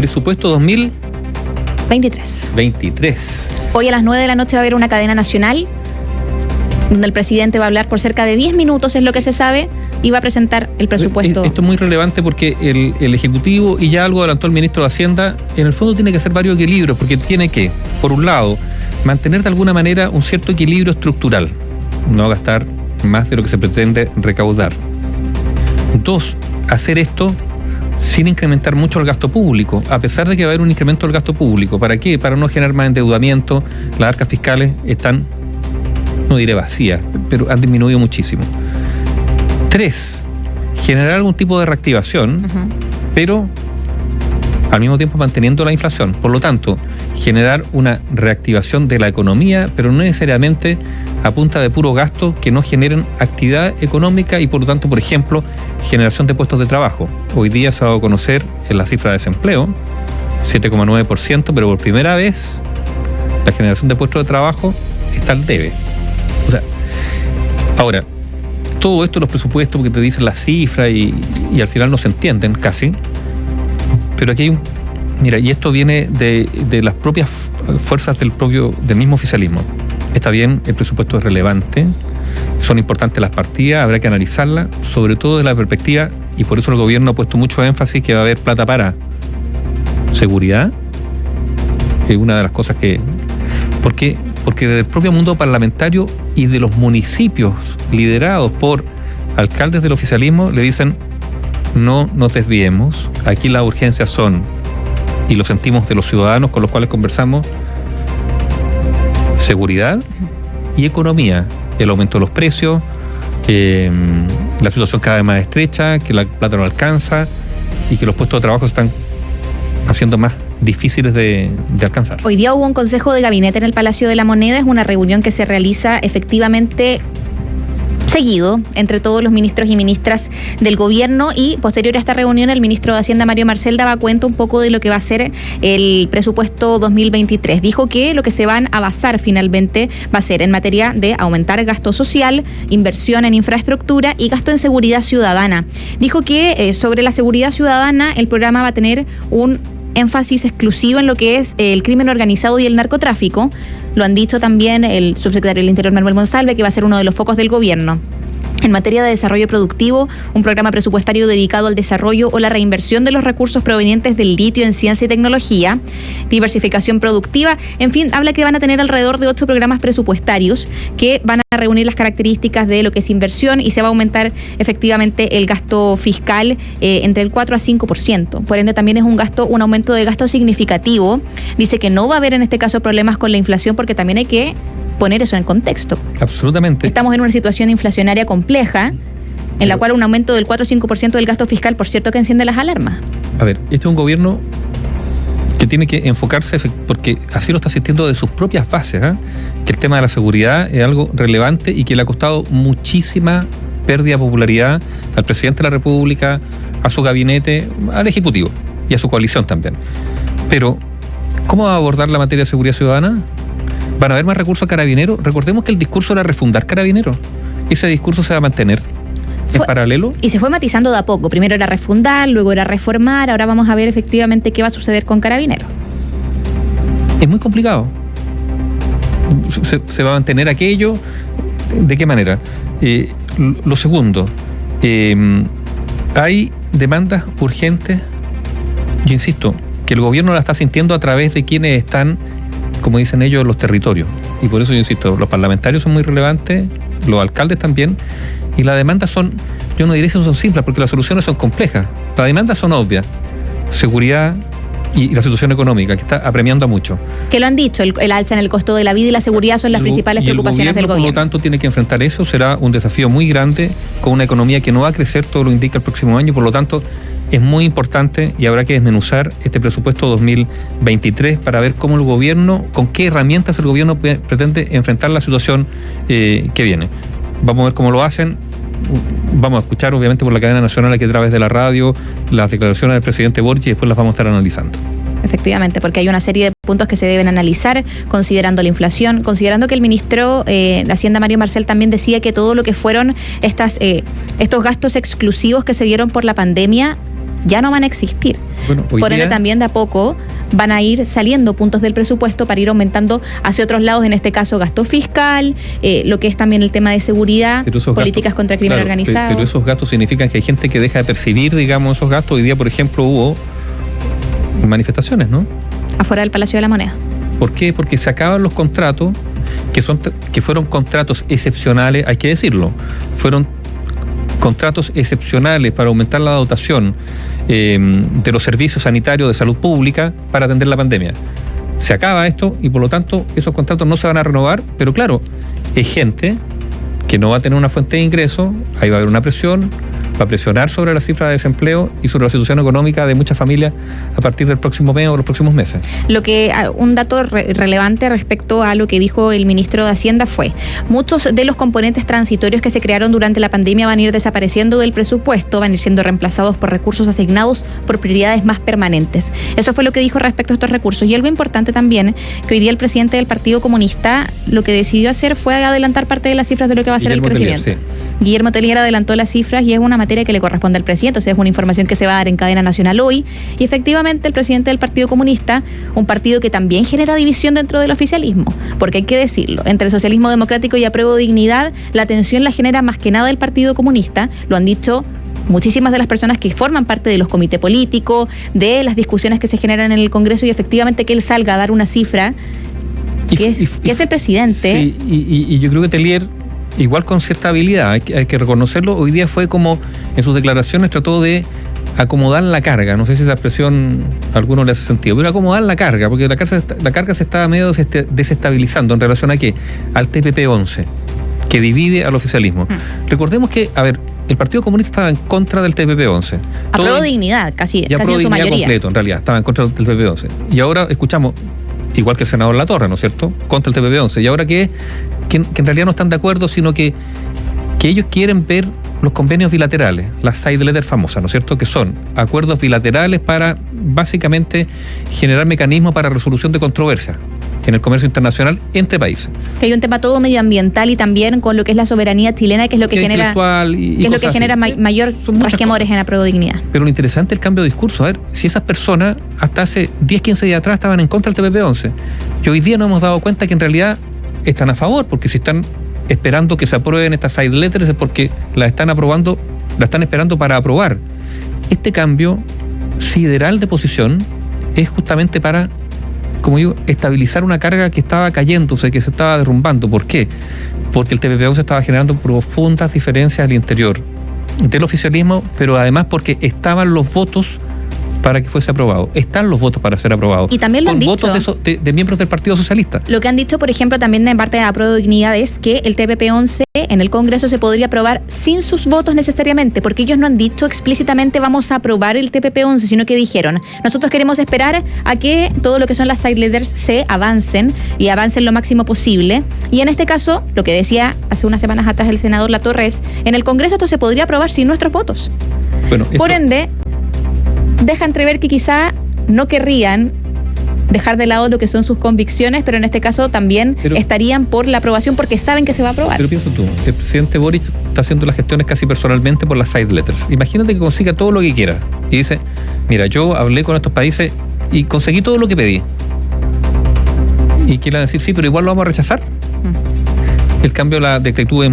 presupuesto 2023. Hoy a las 9 de la noche va a haber una cadena nacional donde el presidente va a hablar por cerca de 10 minutos, es lo que se sabe, y va a presentar el presupuesto. Esto es muy relevante porque el Ejecutivo, y ya algo adelantó el ministro de Hacienda, en el fondo tiene que hacer varios equilibrios, porque tiene que, por un lado, mantener de alguna manera un cierto equilibrio estructural, no gastar más de lo que se pretende recaudar. 2, hacer esto sin incrementar mucho el gasto público, a pesar de que va a haber un incremento del gasto público. ¿Para qué? Para no generar más endeudamiento. Las arcas fiscales están, no diré vacías, pero han disminuido muchísimo. 3, generar algún tipo de reactivación, pero al mismo tiempo manteniendo la inflación. Por lo tanto, generar una reactivación de la economía, pero no necesariamente a punta de puro gasto que no generen actividad económica y por lo tanto, por ejemplo, generación de puestos de trabajo. Hoy día se ha dado a conocer en la cifra de desempleo, 7,9%, pero por primera vez la generación de puestos de trabajo está al debe. O sea, ahora, todo esto, los presupuestos, porque te dicen la cifra y al final no se entienden casi, pero aquí hay mira, y esto viene de las propias fuerzas del mismo oficialismo. Está bien, el presupuesto es relevante, son importantes las partidas, habrá que analizarlas, sobre todo desde la perspectiva, y por eso el gobierno ha puesto mucho énfasis que va a haber plata para seguridad. Es una de las cosas que... Porque desde el propio mundo parlamentario y de los municipios liderados por alcaldes del oficialismo le dicen: no nos desviemos, aquí las urgencias son, y lo sentimos de los ciudadanos con los cuales conversamos, seguridad y economía. El aumento de los precios, la situación cada vez más estrecha, que la plata no alcanza y que los puestos de trabajo están haciendo más difíciles de alcanzar. Hoy día hubo un consejo de gabinete en el Palacio de la Moneda, es una reunión que se realiza efectivamente seguido entre todos los ministros y ministras del gobierno, y posterior a esta reunión el ministro de Hacienda, Mario Marcel, daba cuenta un poco de lo que va a ser el presupuesto 2023. Dijo que lo que se van a basar finalmente va a ser en materia de aumentar gasto social, inversión en infraestructura y gasto en seguridad ciudadana. Dijo que sobre la seguridad ciudadana el programa va a tener un énfasis exclusivo en lo que es el crimen organizado y el narcotráfico. Lo han dicho también el subsecretario del Interior, Manuel Monsalve, que va a ser uno de los focos del gobierno. En materia de desarrollo productivo, un programa presupuestario dedicado al desarrollo o la reinversión de los recursos provenientes del litio en ciencia y tecnología, diversificación productiva, en fin, habla que van a tener alrededor de 8 programas presupuestarios que van a reunir las características de lo que es inversión, y se va a aumentar efectivamente el gasto fiscal entre el 4 a 5%. Por ende, también es un aumento de gasto significativo. Dice que no va a haber en este caso problemas con la inflación, porque también hay que poner eso en contexto. Absolutamente. Estamos en una situación inflacionaria compleja, en la cual un aumento del 4 o 5% del gasto fiscal, por cierto, que enciende las alarmas. A ver, este es un gobierno que tiene que enfocarse, porque así lo está sintiendo de sus propias bases, que el tema de la seguridad es algo relevante y que le ha costado muchísima pérdida de popularidad al presidente de la República, a su gabinete, al Ejecutivo y a su coalición también. Pero, ¿cómo va a abordar la materia de seguridad ciudadana? ¿Van a haber más recursos a Carabineros? Recordemos que el discurso era refundar Carabineros. Ese discurso se va a mantener en paralelo. Y se fue matizando de a poco. Primero era refundar, luego era reformar. Ahora vamos a ver efectivamente qué va a suceder con Carabineros. Es muy complicado. ¿Se va a mantener aquello? ¿De qué manera? Lo segundo, hay demandas urgentes. Yo insisto, que el gobierno la está sintiendo a través de quienes están, como dicen ellos, los territorios. Y por eso yo insisto, los parlamentarios son muy relevantes, los alcaldes también, y las demandas son, yo no diré si son simples, porque las soluciones son complejas. Las demandas son obvias: seguridad y la situación económica, que está apremiando a mucho. Que lo han dicho, el alza en el costo de la vida y la seguridad son las principales preocupaciones del gobierno. Por lo tanto, tiene que enfrentar eso. Será un desafío muy grande, con una economía que no va a crecer, todo lo indica, el próximo año. Por lo tanto, es muy importante y habrá que desmenuzar este presupuesto 2023 para ver cómo el gobierno, con qué herramientas el gobierno pretende enfrentar la situación que viene. Vamos a ver cómo lo hacen. Vamos a escuchar, obviamente, por la cadena nacional, aquí a través de la radio, las declaraciones del presidente Boric, y después las vamos a estar analizando. Efectivamente, porque hay una serie de puntos que se deben analizar, considerando la inflación, considerando que el ministro de Hacienda, Mario Marcel, también decía que todo lo que fueron estos gastos exclusivos que se dieron por la pandemia ya no van a existir. Bueno, por ende, también de a poco van a ir saliendo puntos del presupuesto para ir aumentando hacia otros lados, en este caso gasto fiscal, lo que es también el tema de seguridad, políticas gastos, contra el crimen organizado. Pero esos gastos significan que hay gente que deja de percibir, digamos, esos gastos. Hoy día, por ejemplo, hubo manifestaciones, ¿no? Afuera del Palacio de la Moneda. ¿Por qué? Porque se acaban los contratos, que fueron contratos excepcionales, hay que decirlo. Fueron contratos excepcionales para aumentar la dotación de los servicios sanitarios de salud pública para atender la pandemia. Se acaba esto y por lo tanto esos contratos no se van a renovar, pero claro, es gente que no va a tener una fuente de ingreso, ahí va a haber una presión, va a presionar sobre la cifra de desempleo y sobre la situación económica de muchas familias a partir del próximo mes o los próximos meses. Un dato relevante respecto a lo que dijo el ministro de Hacienda fue: muchos de los componentes transitorios que se crearon durante la pandemia van a ir desapareciendo del presupuesto, van a ir siendo reemplazados por recursos asignados por prioridades más permanentes. Eso fue lo que dijo respecto a estos recursos. Y algo importante también, que hoy día el presidente del Partido Comunista lo que decidió hacer fue adelantar parte de las cifras de lo que va a ser el crecimiento. Sí. Guillermo Tellier adelantó las cifras y es una materia que le corresponde al presidente, o sea, es una información que se va a dar en cadena nacional hoy, y efectivamente el presidente del Partido Comunista, un partido que también genera división dentro del oficialismo, porque hay que decirlo, entre el socialismo democrático y Apruebo Dignidad, la tensión la genera más que nada el Partido Comunista, lo han dicho muchísimas de las personas que forman parte de los comités políticos, de las discusiones que se generan en el Congreso, y efectivamente que él salga a dar una cifra que es el presidente. Sí, y yo creo que Tellier, igual con cierta habilidad, hay que reconocerlo, hoy día fue como, en sus declaraciones trató de acomodar la carga, no sé si esa expresión a alguno le hace sentido, pero acomodar la carga, porque la carga se está medio desestabilizando en relación a ¿qué? Al TPP-11, que divide al oficialismo. Recordemos que, el Partido Comunista estaba en contra del TPP-11. Apruebo Dignidad, casi en su mayoría. Completo, en realidad, estaba en contra del TPP-11. Y ahora escuchamos, igual que el senador Latorre, ¿no es cierto?, contra el TPP-11. Y ahora que en realidad no están de acuerdo, sino que ellos quieren ver los convenios bilaterales, las side letters famosas, ¿no es cierto?, que son acuerdos bilaterales para básicamente generar mecanismos para resolución de controversias en el comercio internacional entre países. Que hay un tema todo medioambiental y también con lo que es la soberanía chilena, que es lo que genera mayor resquemores en Apruebo Dignidad. Pero lo interesante es el cambio de discurso. Si esas personas hasta hace 10, 15 días atrás estaban en contra del TPP-11, y hoy día nos hemos dado cuenta que en realidad están a favor, porque si están esperando que se aprueben estas side letters es porque las están esperando para aprobar. Este cambio sideral de posición es justamente para, como digo, estabilizar una carga que estaba cayéndose, que se estaba derrumbando. ¿Por qué? Porque el TPP-11 estaba generando profundas diferencias al interior del oficialismo, pero además porque estaban los votos para que fuese aprobado. Están los votos para ser aprobados. Y también lo han dicho. Votos de miembros del Partido Socialista. Lo que han dicho, por ejemplo, también de parte de Apruebo Dignidad es que el TPP-11 en el Congreso se podría aprobar sin sus votos necesariamente, porque ellos no han dicho explícitamente vamos a aprobar el TPP-11, sino que dijeron, nosotros queremos esperar a que todo lo que son las side letters se avancen y avancen lo máximo posible. Y en este caso, lo que decía hace unas semanas atrás el senador Latorre es, en el Congreso esto se podría aprobar sin nuestros votos. Bueno, por ende, deja entrever que quizá no querrían dejar de lado lo que son sus convicciones, pero en este caso también estarían por la aprobación porque saben que se va a aprobar. Pero piensa tú, el presidente Boric está haciendo las gestiones casi personalmente por las side letters. Imagínate que consiga todo lo que quiera y dice, mira, yo hablé con estos países y conseguí todo lo que pedí. Y quieran decir, sí, pero igual lo vamos a rechazar. El cambio de actitud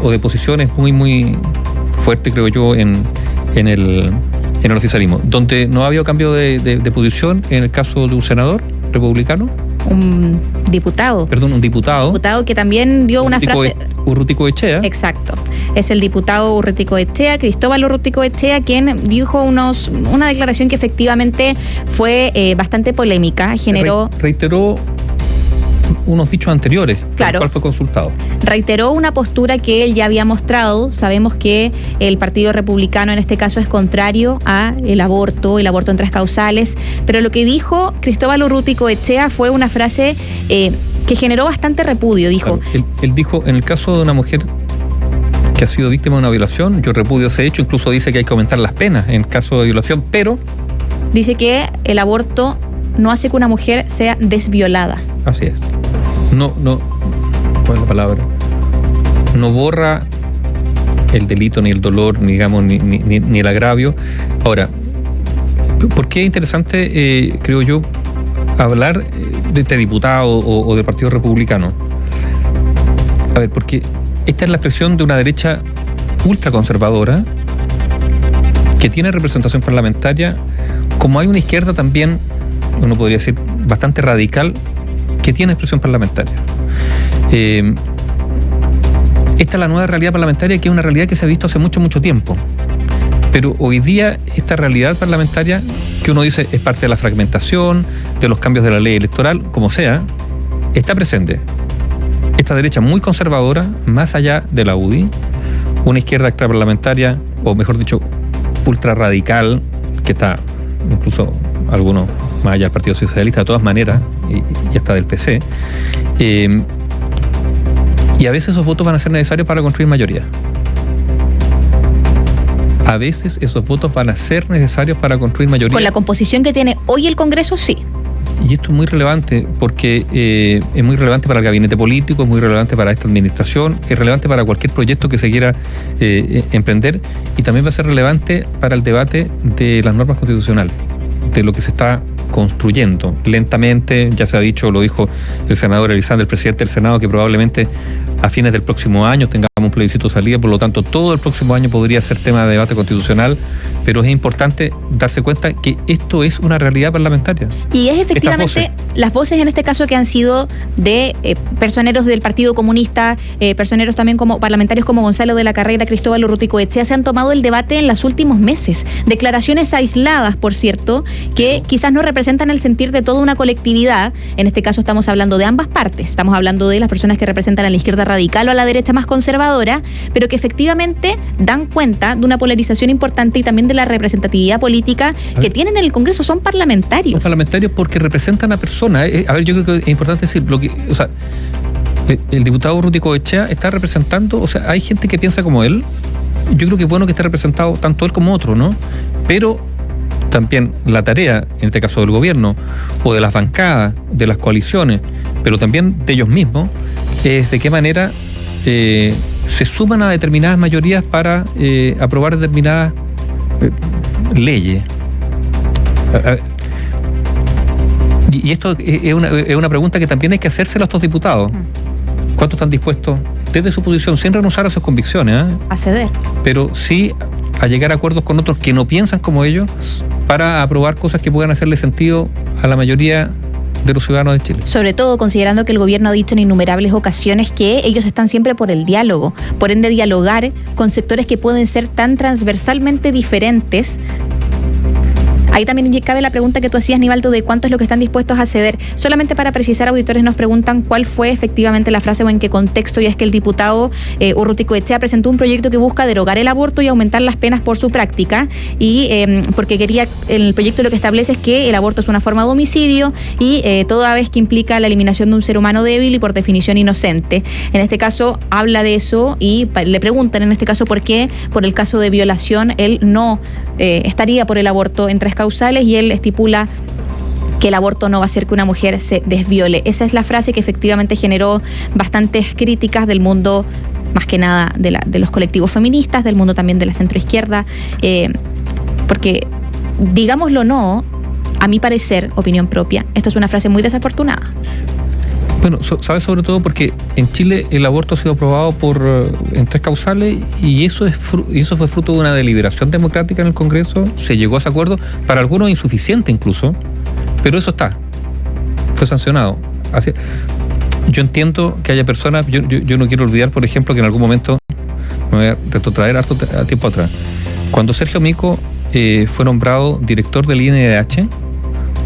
o de posición es muy, muy fuerte, creo yo, en el oficialismo, donde no ha habido cambio de posición en el caso de un senador republicano. Un diputado. Un diputado. Un diputado que también dio una frase. Urruticoechea. Exacto. Es el diputado Urruticoechea, Cristóbal Urruticoechea, quien dijo una declaración que efectivamente fue bastante polémica. Reiteró unos dichos anteriores, por el cual fue consultado. Reiteró una postura que él ya había mostrado. Sabemos que el Partido Republicano en este caso es contrario a el aborto en 3 causales, pero lo que dijo Cristóbal Urruticoechea fue una frase que generó bastante repudio. Dijo, él dijo, en el caso de una mujer que ha sido víctima de una violación, yo repudio ese hecho, incluso dice que hay que aumentar las penas en caso de violación, pero dice que el aborto no hace que una mujer sea desviolada. Así es. No, ¿cuál es la palabra? No borra el delito, ni el dolor, ni el agravio. Ahora, ¿Por qué es interesante, creo yo, hablar de este diputado o del Partido Republicano? A ver, porque esta es la expresión de una derecha ultraconservadora que tiene representación parlamentaria, como hay una izquierda también, uno podría decir, bastante radical, que tiene expresión parlamentaria. Esta es la nueva realidad parlamentaria, que es una realidad que se ha visto hace mucho, mucho tiempo. Pero hoy día esta realidad parlamentaria, que uno dice es parte de la fragmentación, de los cambios de la ley electoral, como sea, está presente. Esta derecha muy conservadora, más allá de la UDI, una izquierda extraparlamentaria, o mejor dicho, ultra radical, que está incluso algunos más allá del Partido Socialista, de todas maneras, y hasta del PC, y a veces esos votos van a ser necesarios para construir mayoría. A veces esos votos van a ser necesarios para construir mayoría. Con la composición que tiene hoy el Congreso, sí. Y esto es muy relevante porque es muy relevante para el gabinete político, es muy relevante para esta administración, es relevante para cualquier proyecto que se quiera emprender, y también va a ser relevante para el debate de las normas constitucionales, de lo que se está construyendo lentamente. Ya se ha dicho, lo dijo el senador Elizalde, el presidente del Senado, que probablemente a fines del próximo año tengamos un plebiscito de salida, por lo tanto todo el próximo año podría ser tema de debate constitucional, pero es importante darse cuenta que esto es una realidad parlamentaria. Y es efectivamente las voces en este caso que han sido de personeros del Partido Comunista, personeros también como parlamentarios como Gonzalo de la Carrera, Cristóbal Urruticoechea, se han tomado el debate en los últimos meses. Declaraciones aisladas, por cierto, que quizás no representan el sentir de toda una colectividad. En este caso estamos hablando de ambas partes, estamos hablando de las personas que representan a la izquierda radical o a la derecha más conservadora, pero que efectivamente dan cuenta de una polarización importante y también de la representatividad política que tienen en el Congreso. Son parlamentarios. Son parlamentarios porque representan a personas. A ver, yo creo que es importante decir, el diputado Urruticoechea está representando, o sea, hay gente que piensa como él. Yo creo que es bueno que esté representado tanto él como otro, ¿no? Pero también la tarea, en este caso del gobierno, o de las bancadas, de las coaliciones, pero también de ellos mismos, es de qué manera se suman a determinadas mayorías para aprobar determinadas leyes. Y esto es una pregunta que también hay que hacérsela a estos diputados. ¿Cuántos están dispuestos, desde su posición, sin renunciar a sus convicciones, a ceder, pero sí a llegar a acuerdos con otros que no piensan como ellos, para aprobar cosas que puedan hacerle sentido a la mayoría de los ciudadanos de Chile? Sobre todo considerando que el gobierno ha dicho en innumerables ocasiones que ellos están siempre por el diálogo, por ende dialogar con sectores que pueden ser tan transversalmente diferentes. Ahí también cabe la pregunta que tú hacías, Nivaldo, de cuánto es lo que están dispuestos a ceder. Solamente para precisar, auditores nos preguntan cuál fue efectivamente la frase o en qué contexto, y es que el diputado Urruticoechea presentó un proyecto que busca derogar el aborto y aumentar las penas por su práctica, y porque el proyecto lo que establece es que el aborto es una forma de homicidio y toda vez que implica la eliminación de un ser humano débil y por definición inocente. En este caso habla de eso y le preguntan en este caso por qué, por el caso de violación, él no estaría por el aborto en 3 causales, y él estipula que el aborto no va a hacer que una mujer se desviole. Esa es la frase que efectivamente generó bastantes críticas del mundo, más que nada de los colectivos feministas, del mundo también de la centroizquierda, porque, digámoslo o no, a mi parecer, opinión propia, esta es una frase muy desafortunada. Bueno, ¿sabes? Sobre todo porque en Chile el aborto ha sido aprobado en 3 causales, y eso fue fruto de una deliberación democrática en el Congreso. Se llegó a ese acuerdo, para algunos insuficiente incluso, pero eso fue sancionado. Yo entiendo que haya personas, yo no quiero olvidar, por ejemplo, que en algún momento, me voy a retrotraer harto tiempo atrás, cuando Sergio Mico fue nombrado director del INDH,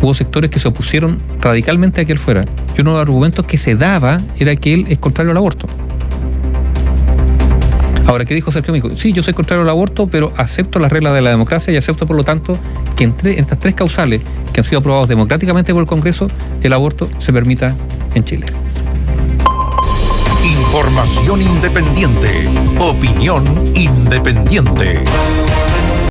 hubo sectores que se opusieron radicalmente a que él fuera. Y uno de los argumentos que se daba era que él es contrario al aborto. Ahora, ¿qué dijo Sergio Mico? Sí, yo soy contrario al aborto, pero acepto las reglas de la democracia y acepto, por lo tanto, que en estas 3 causales que han sido aprobados democráticamente por el Congreso, el aborto se permita en Chile. Información independiente. Opinión independiente.